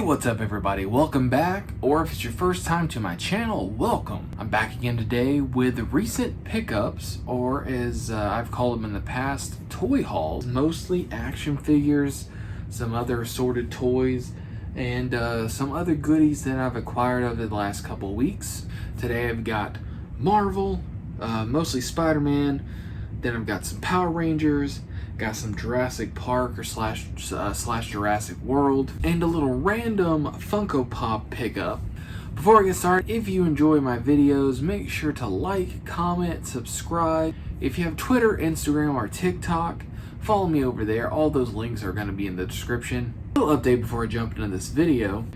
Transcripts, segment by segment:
What's up everybody? Welcome back, or if it's your first time to my channel, welcome. I'm back again today with recent pickups, or as I've called them in the past, toy hauls. Mostly action figures, some other assorted toys, and some other goodies that I've acquired over the last couple of weeks. Today I've got Marvel, mostly Spider-Man, then I've got some Power Rangers, got some Jurassic Park or slash Jurassic World, and a little random Funko Pop pickup. Before I get started, if you enjoy my videos, make sure to like, comment, subscribe. If you have Twitter, Instagram, or TikTok, follow me over there. All those links are going to be in the description. A little update before I jump into this video.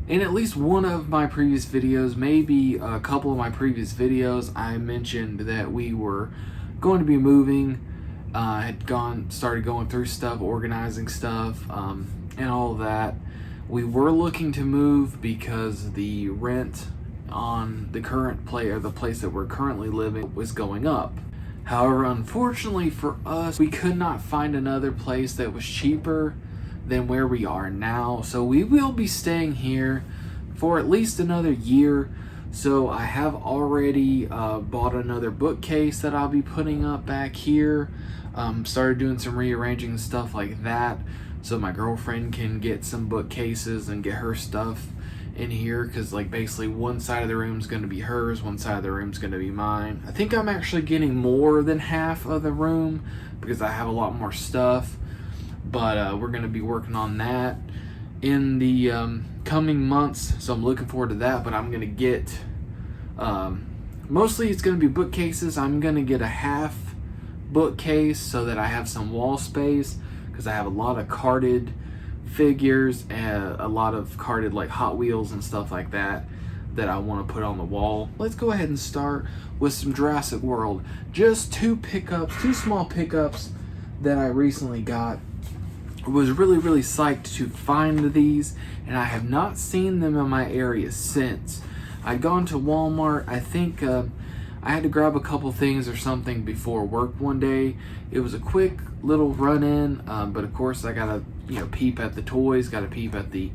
In at least one of my previous videos, maybe a couple of my previous videos, I mentioned that we were going to be moving. Started going through stuff, organizing stuff, and all of that. We were looking to move because the rent on the the place that we're currently living was going up. However, unfortunately for us, we could not find another place that was cheaper than where we are now. So we will be staying here for at least another year. So I have already bought another bookcase that I'll be putting up back here. Started doing some rearranging and stuff like that, so my girlfriend can get some bookcases and get her stuff in here, because like basically one side of the room is going to be hers, one side of the room is going to be mine. I think I'm actually getting more than half of the room because I have a lot more stuff, but we're going to be working on that in the coming months, so I'm looking forward to that. But I'm going to get mostly it's going to be bookcases. I'm going to get a half bookcase so that I have some wall space, because I have a lot of carded figures and a lot of carded like Hot Wheels and stuff like that that I want to put on the wall. Let's go ahead and start with some Jurassic World. Just two small pickups that I recently got. I was really psyched to find these, and I have not seen them in my area since. I'd gone to Walmart. I think I had to grab a couple things or something before work one day. It was a quick little run-in, but of course I gotta peep at the toys, gotta peep at the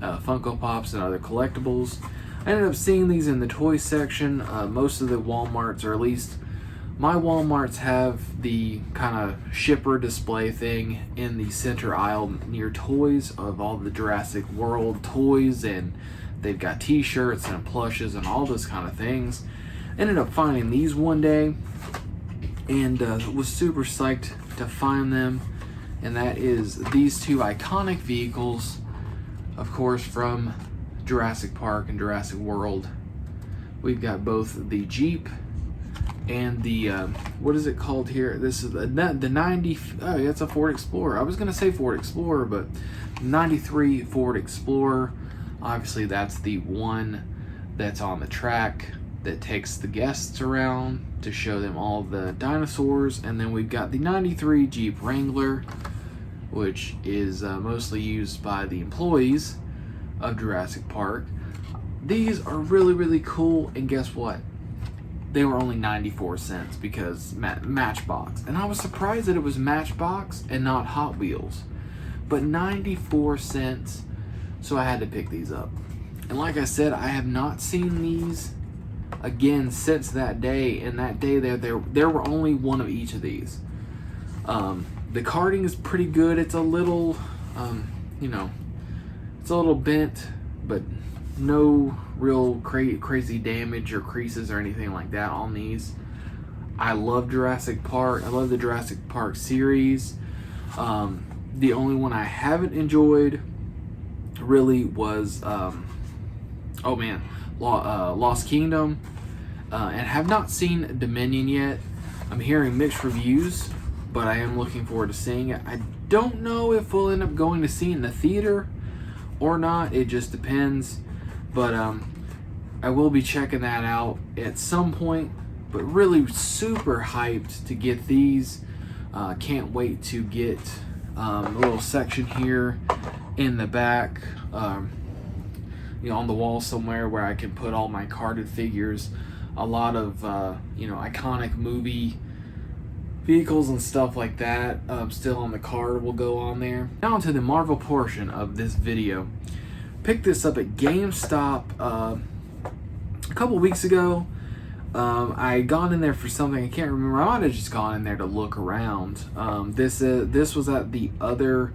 Funko Pops and other collectibles. I ended up seeing these in the toy section. Most of the Walmarts, or at least my Walmarts, have the kind of shipper display thing in the center aisle near toys of all the Jurassic World toys, and they've got t-shirts and plushes and all those kind of things. Ended up finding these one day, and was super psyched to find them, and that is these two iconic vehicles, of course, from Jurassic Park and Jurassic World. We've got both the Jeep and the what is it called here? This is the 90. Oh, yeah, it's a Ford Explorer. I was gonna say Ford Explorer, but 93 Ford Explorer. Obviously, that's the one that's on the track that takes the guests around to show them all the dinosaurs. And then we've got the 93 Jeep Wrangler, which is mostly used by the employees of Jurassic Park. These are really cool, and guess what? They were only 94 cents because Matchbox. And I was surprised that it was Matchbox and not Hot Wheels. But 94 cents, so I had to pick these up. And like I said, I have not seen these again since that day, and that day there were only one of each of these. The carding is pretty good. It's a little it's a little bent, but no real crazy damage or creases or anything like that on these. I love Jurassic Park. I love the Jurassic Park series. The only one I haven't enjoyed really was Lost Kingdom, and have not seen Dominion yet. I'm hearing mixed reviews, but I am looking forward to seeing it. I don't know if we'll end up going to see it in the theater or not. It just depends, but I will be checking that out at some point. But really super hyped to get these. Can't wait to get a little section here in the back, on the wall somewhere where I can put all my carded figures. A lot of iconic movie vehicles and stuff like that still on the card will go on there. Now to the Marvel portion of this video. picked this up at GameStop a couple weeks ago. I had gone in there for something, I can't remember. I might have just gone in there to look around. This was at the other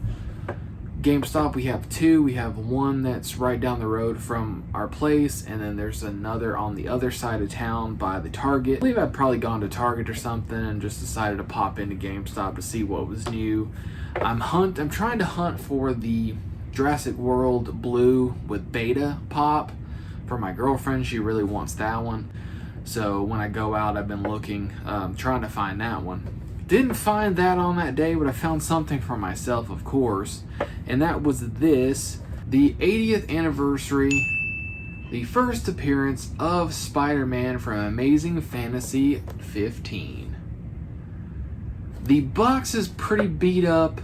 GameStop. We have two. We have one that's right down the road from our place, and then there's another on the other side of town by the Target. I believe I'd probably gone to Target or something and just decided to pop into GameStop to see what was new. I'm trying to hunt for the Jurassic World blue with beta pop for my girlfriend. She really wants that one. So when I go out, I've been looking, trying to find that one. Didn't find that on that day, but I found something for myself, of course. And that was this, the 80th anniversary, the first appearance of Spider-Man from Amazing Fantasy 15. The box is pretty beat up.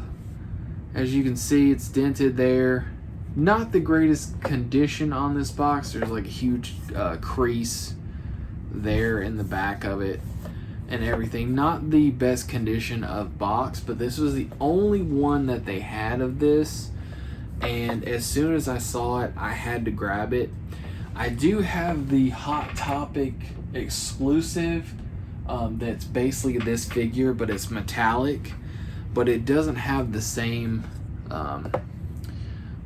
As you can see, it's dented there. Not the greatest condition on this box. There's like a huge crease there in the back of it and everything. Not the best condition of box, but this was the only one that they had of this, and as soon as I saw it, I had to grab it. I do have the Hot Topic exclusive that's basically this figure, but it's metallic, but it doesn't have the same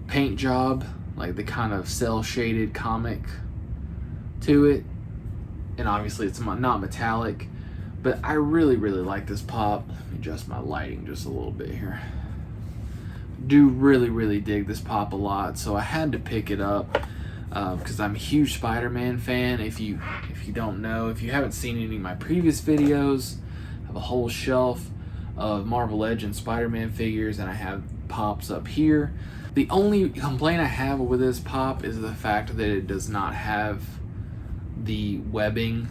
paint job, like the kind of cell shaded comic to it, and obviously it's not metallic. But I really like this pop. Let me adjust my lighting just a little bit here. Do really dig this pop a lot, so I had to pick it up because I'm a huge Spider-Man fan. If you don't know, if you haven't seen any of my previous videos, I have a whole shelf of Marvel Legends Spider-Man figures, and I have pops up here. The only complaint I have with this pop is the fact that it does not have the webbing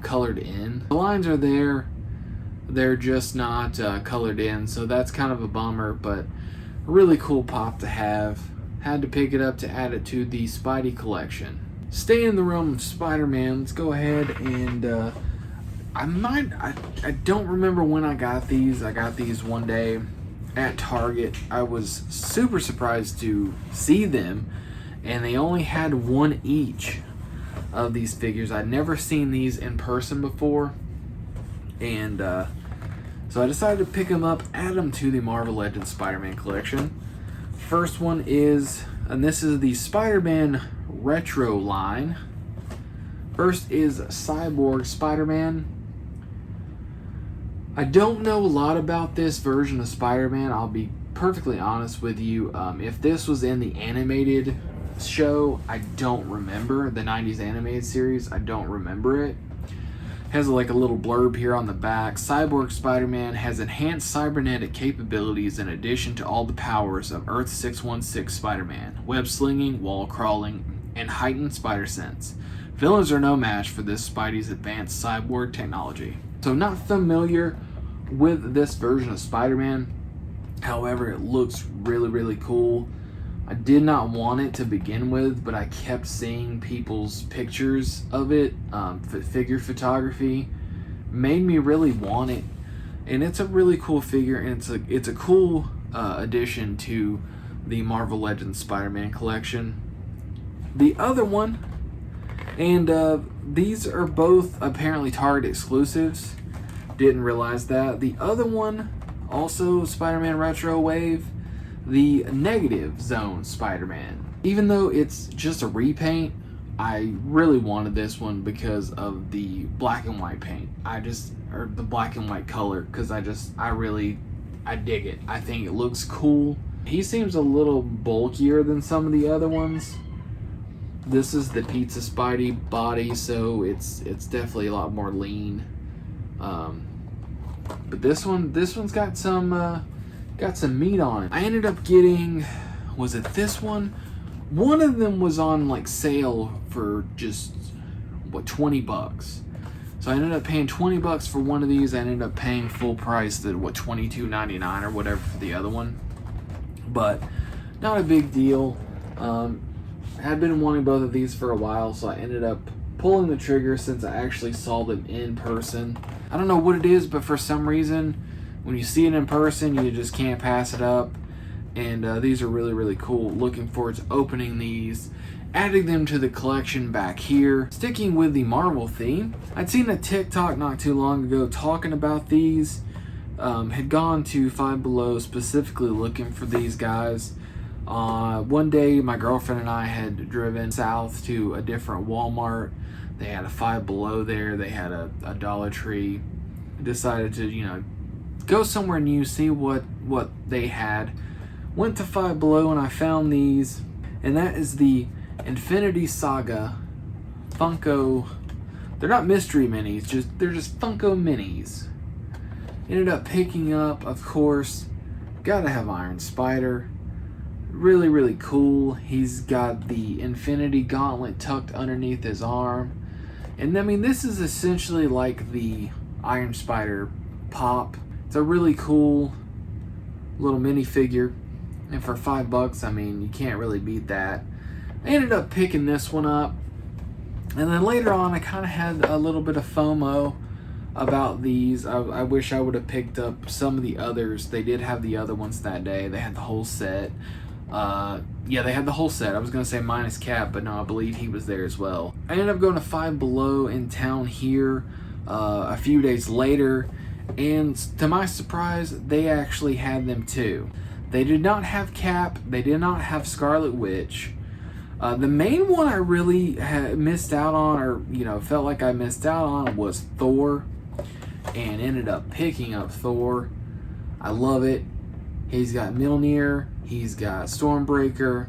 colored in. The lines are there, they're just not colored in, so that's kind of a bummer, but a really cool pop to have. Had to pick it up to add it to the Spidey collection. Stay in the realm of Spider-Man, let's go ahead and I don't remember when I got these. I got these one day at Target. I was super surprised to see them, and they only had one each of these figures. I'd never seen these in person before, and so I decided to pick them up, add them to the Marvel Legends Spider-Man collection. First one is, and this is the Spider-Man Retro line. First is Cyborg Spider-Man. I don't know a lot about this version of Spider-Man, I'll be perfectly honest with you. If this was in the animated show, I don't remember. The 90s animated series, I don't remember it. Has like a little blurb here on the back. Cyborg Spider-Man has enhanced cybernetic capabilities in addition to all the powers of Earth 616 Spider-Man. Web slinging, wall crawling, and heightened spider sense. Villains are no match for this Spidey's advanced cyborg technology. So not familiar with this version of Spider-Man. However, it looks really cool. I did not want it to begin with, but I kept seeing people's pictures of it. Figure photography made me really want it, and it's a really cool figure, and it's a cool addition to the Marvel Legends Spider-Man collection. The other one, and these are both apparently Target exclusives. Didn't realize that. The other one, also Spider-Man Retro Wave, the Negative Zone Spider-Man. Even though it's just a repaint, I really wanted this one because of the black and white paint. Or the black and white color, because I dig it. I think it looks cool. He seems a little bulkier than some of the other ones. This is the Pizza Spidey body, so it's definitely a lot more lean. But this one's got some meat on it. I ended up getting, was it this one? One of them was on like sale for just what, $20. So I ended up paying $20 for one of these. I ended up paying full price at what, $22.99 or whatever for the other one. But not a big deal. I had been wanting both of these for a while, so I ended up pulling the trigger since I actually saw them in person. I don't know what it is, but for some reason, when you see it in person, you just can't pass it up. And these are really, really cool. Looking forward to opening these, adding them to the collection back here. Sticking with the Marvel theme, I'd seen a TikTok not too long ago talking about these. Had gone to Five Below specifically looking for these guys. One day my girlfriend and I had driven south to a different Walmart. They had a Five Below there, they had a Dollar Tree. Decided to, you know, go somewhere new, see what they had. Went to Five Below and I found these, and that is the Infinity Saga Funko. They're not mystery minis, they're just Funko minis. Ended up picking up, of course, gotta have Iron Spider. Really, really cool. He's got the Infinity Gauntlet tucked underneath his arm. And I mean, this is essentially like the Iron Spider pop. It's a really cool little minifigure. And for $5, I mean, you can't really beat that. I ended up picking this one up. And then later on, I kind of had a little bit of FOMO about these. I wish I would have picked up some of the others. They did have the other ones that day. They had the whole set. Yeah, they had the whole set. I was going to say minus Cap, but no, I believe he was there as well. I ended up going to Five Below in town here a few days later. And to my surprise, they actually had them too. They did not have Cap. They did not have Scarlet Witch. The main one I really missed out on, or, you know, felt like I missed out on, was Thor. And ended up picking up Thor. I love it. He's got Mjolnir, he's got Stormbreaker,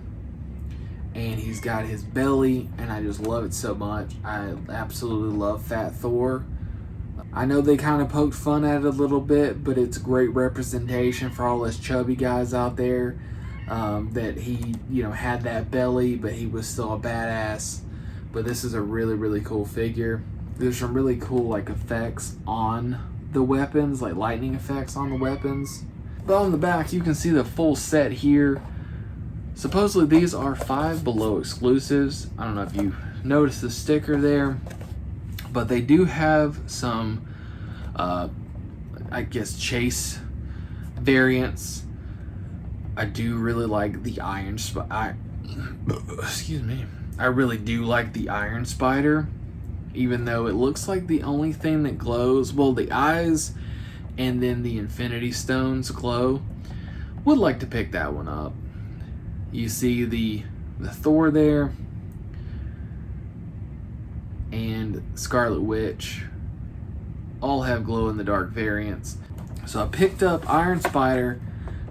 and he's got his belly, and I just love it so much. I absolutely love Fat Thor. I know they kind of poked fun at it a little bit, but it's a great representation for all us chubby guys out there, that he, you know, had that belly, but he was still a badass. But this is a really, really cool figure. There's some really cool, like, effects on the weapons, like lightning effects on the weapons. But on the back, you can see the full set here. Supposedly these are Five Below exclusives. I don't know if you noticed the sticker there, but they do have some, I guess, chase variants. I do really like the excuse me. I really do like the Iron Spider, even though it looks like the only thing that glows, well, the eyes and then the Infinity Stones glow. Would like to pick that one up. You see the Thor there, and Scarlet Witch all have glow in the dark variants. So I picked up Iron Spider,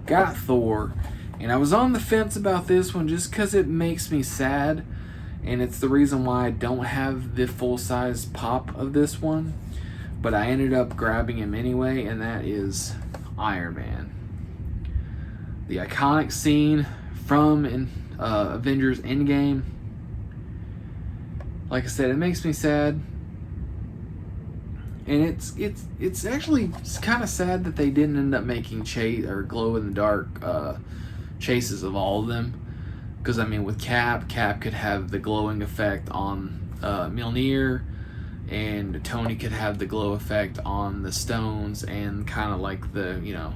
got Thor, and I was on the fence about this one just because it makes me sad, and it's the reason why I don't have the full-size pop of this one. But I ended up grabbing him anyway, and that is Iron Man. The iconic scene from Avengers Endgame. Like I said, it makes me sad. And it's actually kind of sad that they didn't end up making chase or glow in the dark chases of all of them. Because I mean, with Cap could have the glowing effect on Mjolnir, and Tony could have the glow effect on the stones, and kind of like the, you know,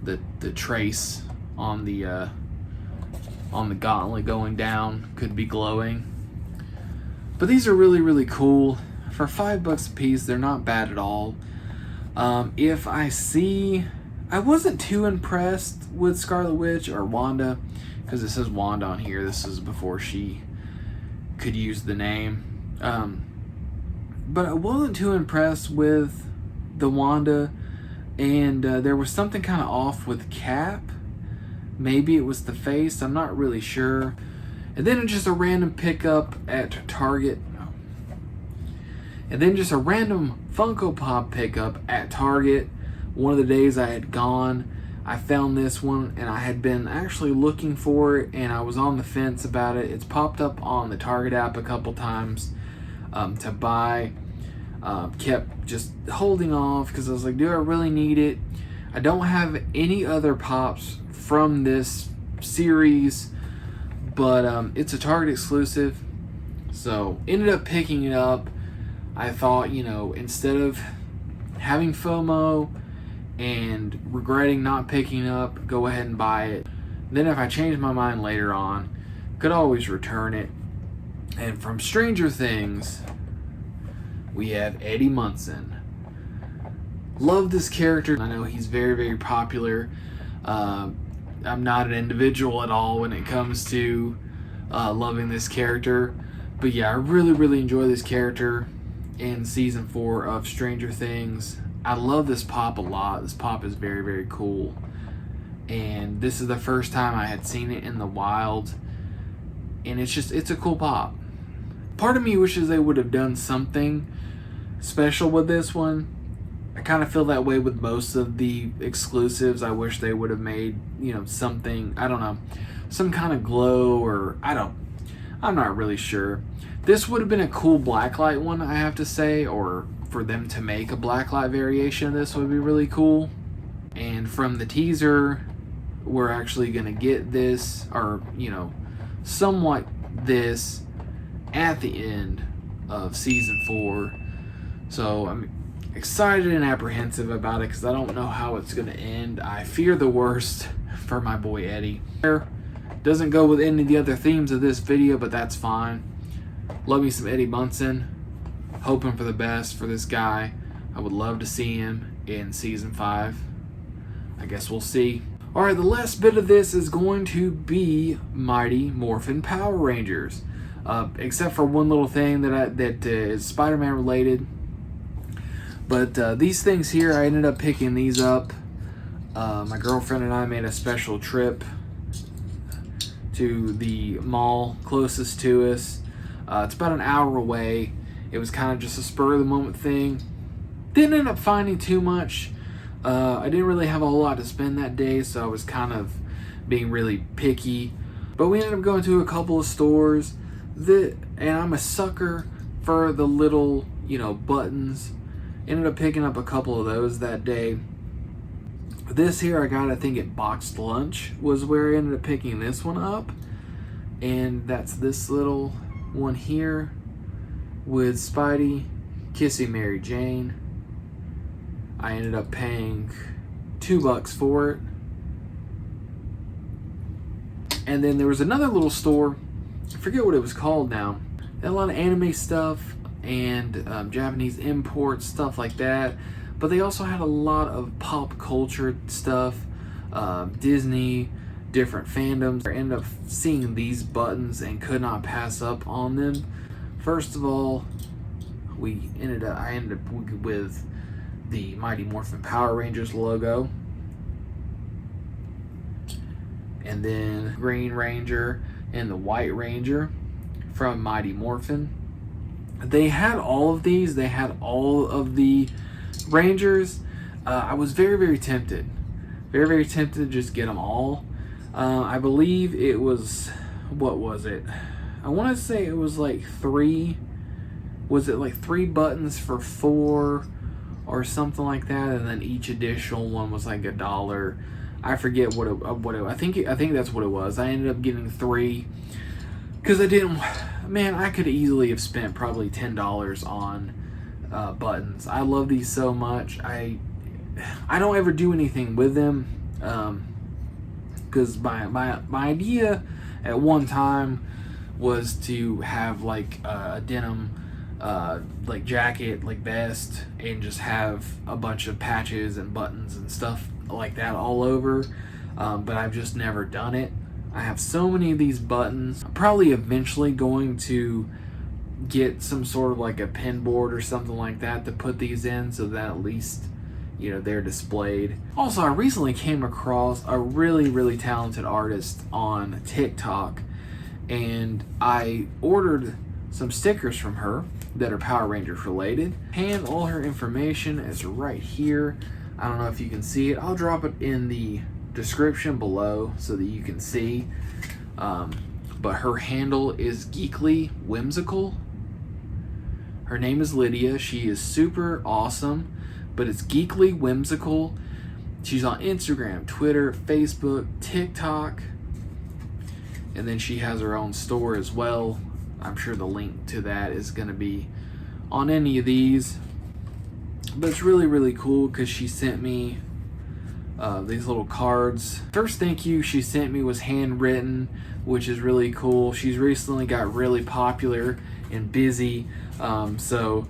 the trace on the gauntlet going down could be glowing. But these are really, really cool. For $5 a piece, they're not bad at all. If I wasn't too impressed with Scarlet Witch or Wanda, because it says Wanda on here. This is before she could use the name. But I wasn't too impressed with the Wanda, and there was something kind of off with Cap. Maybe it was the face, I'm not really sure. And then just a random pickup at Target. And then just a random Funko Pop pickup at Target. One of the days I had gone, I found this one, and I had been actually looking for it, and I was on the fence about it. It's popped up on the Target app a couple times to buy. Kept just holding off because I was like, do I really need it? I don't have any other pops from this series, but it's a Target exclusive, so ended up picking it up. I thought, you know, instead of having FOMO and regretting not picking up, go ahead and buy it. Then if I change my mind later on, could always return it. And from Stranger Things, we have Eddie Munson. Love this character. I know he's very, very popular. I'm not an individual at all when it comes to loving this character. But yeah, I really, really enjoy this character in season 4 of Stranger Things. I love this pop a lot. This pop is very, very cool. And this is the first time I had seen it in the wild. And it's a cool pop. Part of me wishes they would have done something special with this one. I kind of feel that way with most of the exclusives. I wish they would have made, something, I don't know, some kind of glow, or I'm not really sure. This would have been a cool blacklight one, I have to say, or for them to make a blacklight variation of this would be really cool. And from the teaser, we're actually going to get this, or, somewhat this at the end of season 4. So I'm excited and apprehensive about it because I don't know how it's going to end. I fear the worst for my boy Eddie. Doesn't go with any of the other themes of this video, but that's fine. Love me some Eddie Munson. Hoping for the best for this guy. I would love to see him in season 5. I guess we'll see. Alright, the last bit of this is going to be Mighty Morphin Power Rangers. Except for one little thing that is Spider-Man related. But these things here, I ended up picking these up. My girlfriend and I made a special trip to the mall closest to us. It's about an hour away. It was kind of just a spur of the moment thing. Didn't end up finding too much. I didn't really have a whole lot to spend that day, so I was kind of being really picky. But we ended up going to a couple of stores. And I'm a sucker for the little, buttons. Ended up picking up a couple of those that day. This here I got, I think at Boxed Lunch was where I ended up picking this one up. And that's this little one here with Spidey kissing Mary Jane. I ended up paying $2 for it. And then there was another little store, I forget what it was called now. They had a lot of anime stuff and Japanese imports, stuff like that. But they also had a lot of pop culture stuff, Disney, different fandoms. I ended up seeing these buttons and could not pass up on them. First of all, I ended up with the Mighty Morphin Power Rangers logo. And then Green Ranger and the White Ranger from Mighty Morphin. They had all of these. They had all of the Rangers. I was very, very tempted. Very, very tempted to just get them all. I believe it was, what was it? I want to say it was like 3. Was it like 3 buttons for 4 or something like that? And then each additional one was like $1. I forget what it. I think that's what it was. I ended up getting 3 because I could easily have spent probably $10 on buttons. I love these so much. I don't ever do anything with them because my idea at one time was to have like a denim like jacket, like vest, and just have a bunch of patches and buttons and stuff like that all over, but I've just never done it. I have so many of these buttons. I'm probably eventually going to get some sort of like a pin board or something like that to put these in so that at least they're displayed. Also, I recently came across a really, really talented artist on TikTok, and I ordered some stickers from her that are Power Rangers related, and all her information is right here. I don't know if you can see it. I'll drop it in the description below so that you can see. But her handle is Geekly Whimsical. Her name is Lydia. She is super awesome, but it's Geekly Whimsical. She's on Instagram, Twitter, Facebook, TikTok, and then she has her own store as well. I'm sure the link to that is going to be on any of these. But it's really, really cool because she sent me these little cards. First thank you she sent me was handwritten, which is really cool. She's recently got really popular and busy, so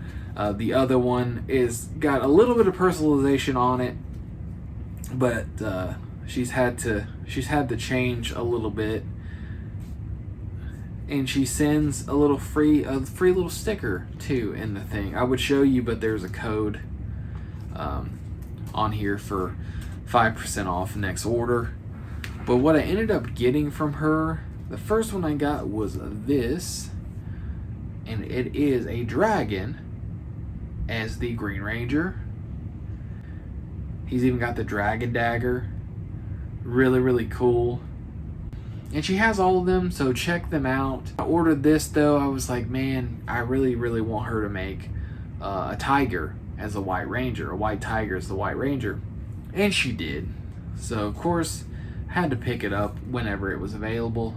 the other one is got a little bit of personalization on it, but she's had to change a little bit. And she sends a free little sticker too in the thing. I would show you, but there's a code on here for 5% off next order. But what I ended up getting from her, the first one I got was this, and it is a dragon as the Green Ranger. He's even got the dragon dagger. Really, really cool. And she has all of them, so check them out. I ordered this though. I was like, man, I really, really want her to make a tiger as a White Ranger, a white tiger as the White Ranger. And she did. So of course, had to pick it up whenever it was available.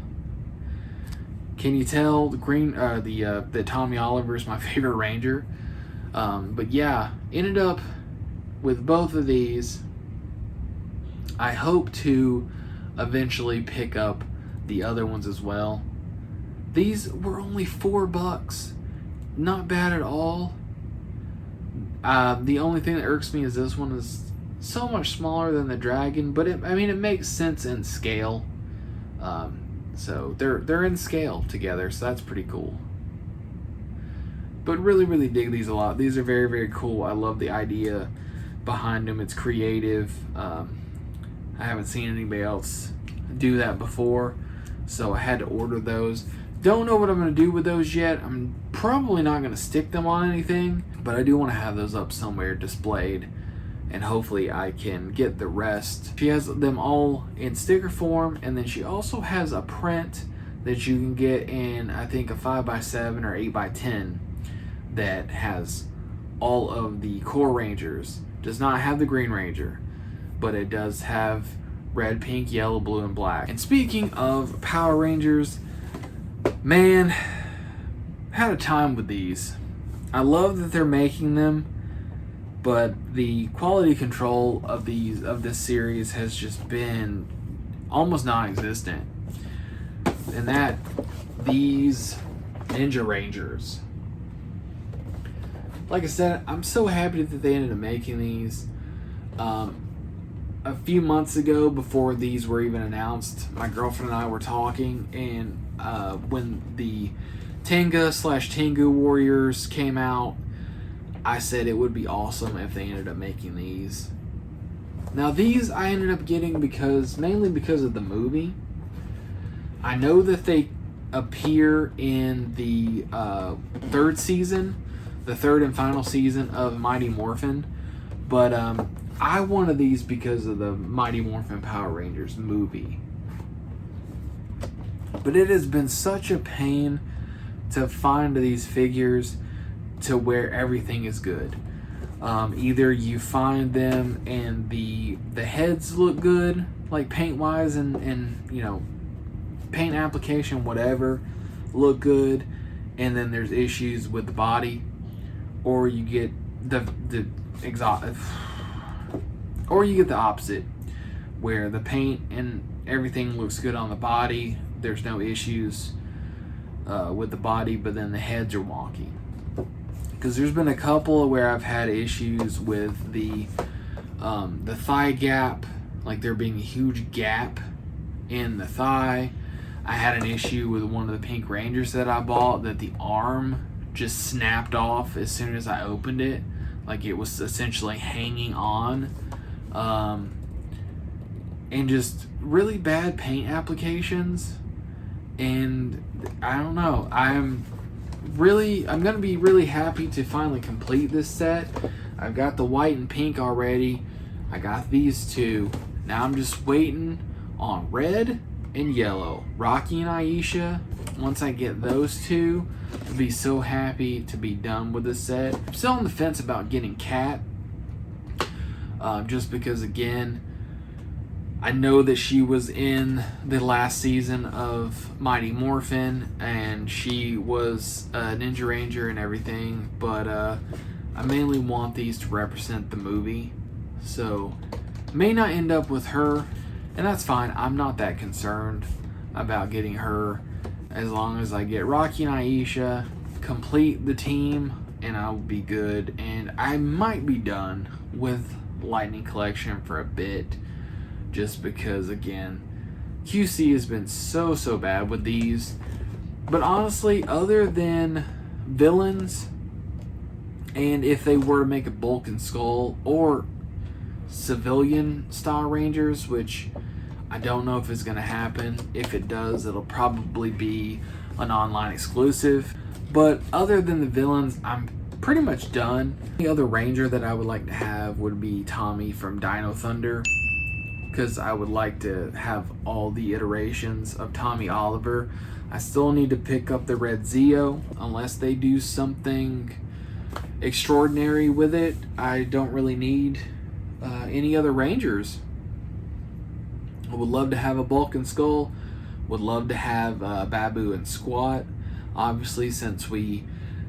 Can you tell the Tommy Oliver is my favorite Ranger? But yeah, ended up with both of these. I hope to eventually pick up the other ones as well. These were only $4. Not bad at all. The only thing that irks me is this one is so much smaller than the dragon, but it makes sense in scale. So they're in scale together, so that's pretty cool. But really, really dig these a lot. These are very, very cool. I love the idea behind them. It's creative. I haven't seen anybody else do that before, so I had to order those. Don't know what I'm going to do with those yet. I'm probably not going to stick them on anything, but I do want to have those up somewhere displayed, and hopefully I can get the rest. She has them all in sticker form, and then she also has a print that you can get in, I think, a 5x7 or 8x10 that has all of the core Rangers. Does not have the Green Ranger, but it does have red, pink, yellow, blue, and black. And speaking of Power Rangers, man, had a time with these. I love that they're making them, but the quality control of this series has just been almost non-existent. And that these Ninja Rangers, like I said, I'm so happy that they ended up making these. A few months ago, before these were even announced, my girlfriend and I were talking, and when the Tenga/Tengu Warriors came out, I said it would be awesome if they ended up making these. Now these I ended up getting mainly because of the movie. I know that they appear in the third season, the third and final season of Mighty Morphin, but I wanted these because of the Mighty Morphin Power Rangers movie. But it has been such a pain to find these figures to where everything is good. Either you find them and the heads look good, like paint wise and you know, paint application, whatever, look good, and then there's issues with the body, or you get the opposite, where the paint and everything looks good on the body, there's no issues with the body, but then the heads are wonky. Because there's been a couple where I've had issues with the thigh gap, like there being a huge gap in the thigh. I had an issue with one of the Pink Rangers that I bought, that the arm just snapped off as soon as I opened it, like it was essentially hanging on. And just really bad paint applications, and I don't know, I'm gonna be really happy to finally complete this set. I've got the white and pink already, I got these two, now I'm just waiting on red and yellow, Rocky and Aisha. Once I get those two, I'll be so happy to be done with this set. I'm still on the fence about getting Kat, just because, again, I know that she was in the last season of Mighty Morphin, and she was a Ninja Ranger and everything, but I mainly want these to represent the movie. So May not end up with her, and that's fine. I'm not that concerned about getting her, as long as I get Rocky and Aisha, complete the team, and I'll be good. And I might be done with Lightning Collection for a bit, just because, again, QC has been so bad with these. But honestly, other than villains, and if they were to make a Bulk and Skull or civilian style Rangers, which I don't know if it's going to happen. If it does, it'll probably be an online exclusive. But other than the villains, I'm pretty much done. The other Ranger that I would like to have would be Tommy from Dino Thunder, because I would like to have all the iterations of Tommy Oliver. I still need to pick up the Red Zeo. Unless they do something extraordinary with it, I don't really need any other Rangers. I would love to have a Bulk and Skull. Would love to have Babu and Squat. Obviously, since we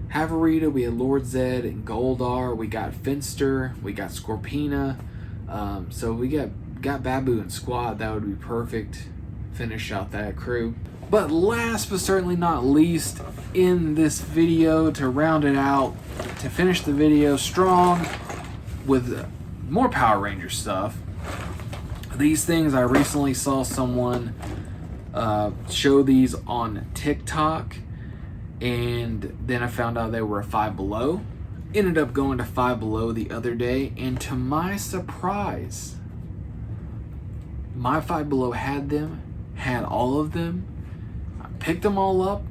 have Arita, we have Lord Zed and Goldar. We got Finster. We got Scorpina. So we got Babu and Squat. That would be perfect. Finish out that crew. But last but certainly not least in this video, to round it out, to finish the video strong with more Power Ranger stuff. These things, I recently saw someone show these on TikTok, and then I found out they were a Five Below. Ended up going to Five Below the other day, and to my surprise, my Five Below had all of them. I picked them all up,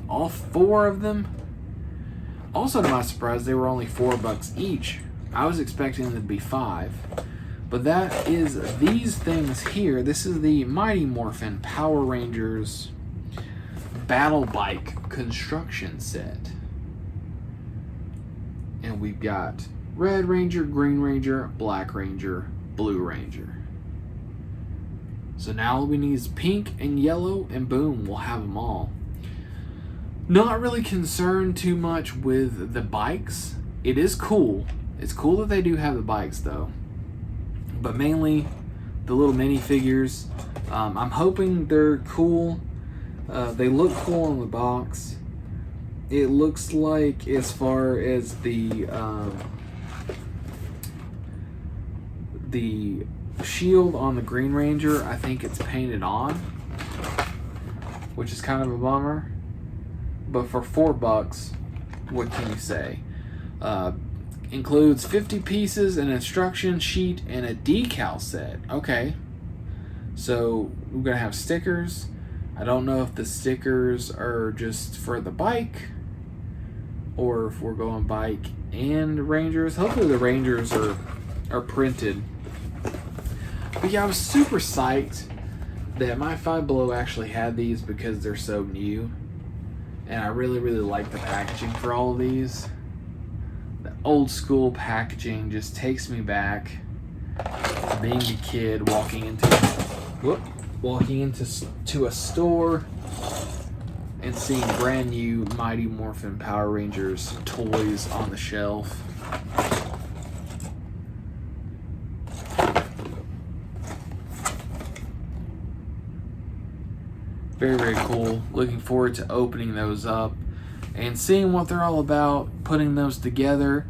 all 4 of them. Also to my surprise, they were only $4 each. I was expecting them to be $5. But that is these things here. This is the Mighty Morphin Power Rangers Battle Bike construction set. And we've got Red Ranger, Green Ranger, Black Ranger, Blue Ranger. So now all we need is pink and yellow, and boom, we'll have them all. Not really concerned too much with the bikes. It is cool. It's cool that they do have the bikes though. But mainly the little minifigures. I'm hoping they're cool. They look cool in the box. It looks like, as far as the shield on the Green Ranger, I think it's painted on, which is kind of a bummer. But for $4, what can you say? Includes 50 pieces, an instruction sheet, and a decal set. Okay. So we're going to have stickers. I don't know if the stickers are just for the bike, or if we're going bike and Rangers. Hopefully the Rangers are printed. But yeah, I was super psyched that my Five Below actually had these, because they're so new. And I really like the packaging for all of these. The old school packaging just takes me back to being a kid, walking into a store and seeing brand new Mighty Morphin Power Rangers toys on the shelf. Very cool. Looking forward to opening those up and seeing what they're all about, putting those together.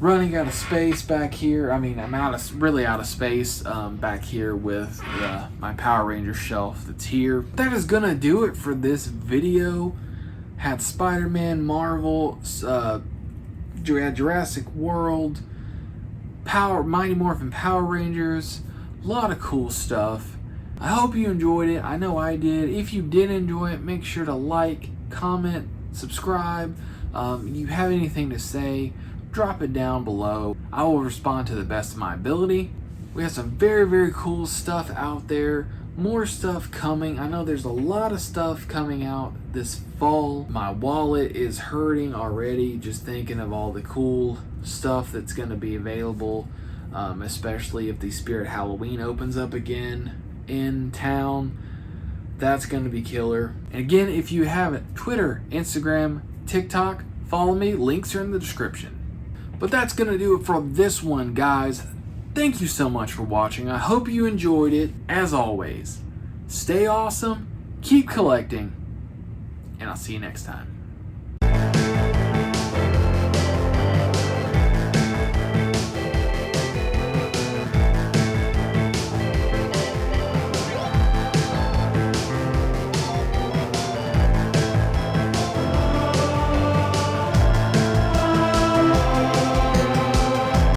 Running out of space back here. I mean, I'm really out of space back here with my Power Ranger shelf that's here. That is gonna do it for this video. Had Spider-Man, Marvel, Jurassic World, Mighty Morphin Power Rangers, a lot of cool stuff. I hope you enjoyed it. I know I did. If you did enjoy it, make sure to like, comment, subscribe. You have anything to say, drop it down below. I will respond to the best of my ability. We have some very cool stuff out there. More stuff coming. I know there's a lot of stuff coming out this fall. My wallet is hurting already just thinking of all the cool stuff that's going to be available, especially if the Spirit Halloween opens up again in town. That's going to be killer. And again, if you haven't, Twitter, Instagram, TikTok, follow me. Links are in the description. But that's going to do it for this one, guys. Thank you so much for watching. I hope you enjoyed it. As always, stay awesome, keep collecting, and I'll see you next time.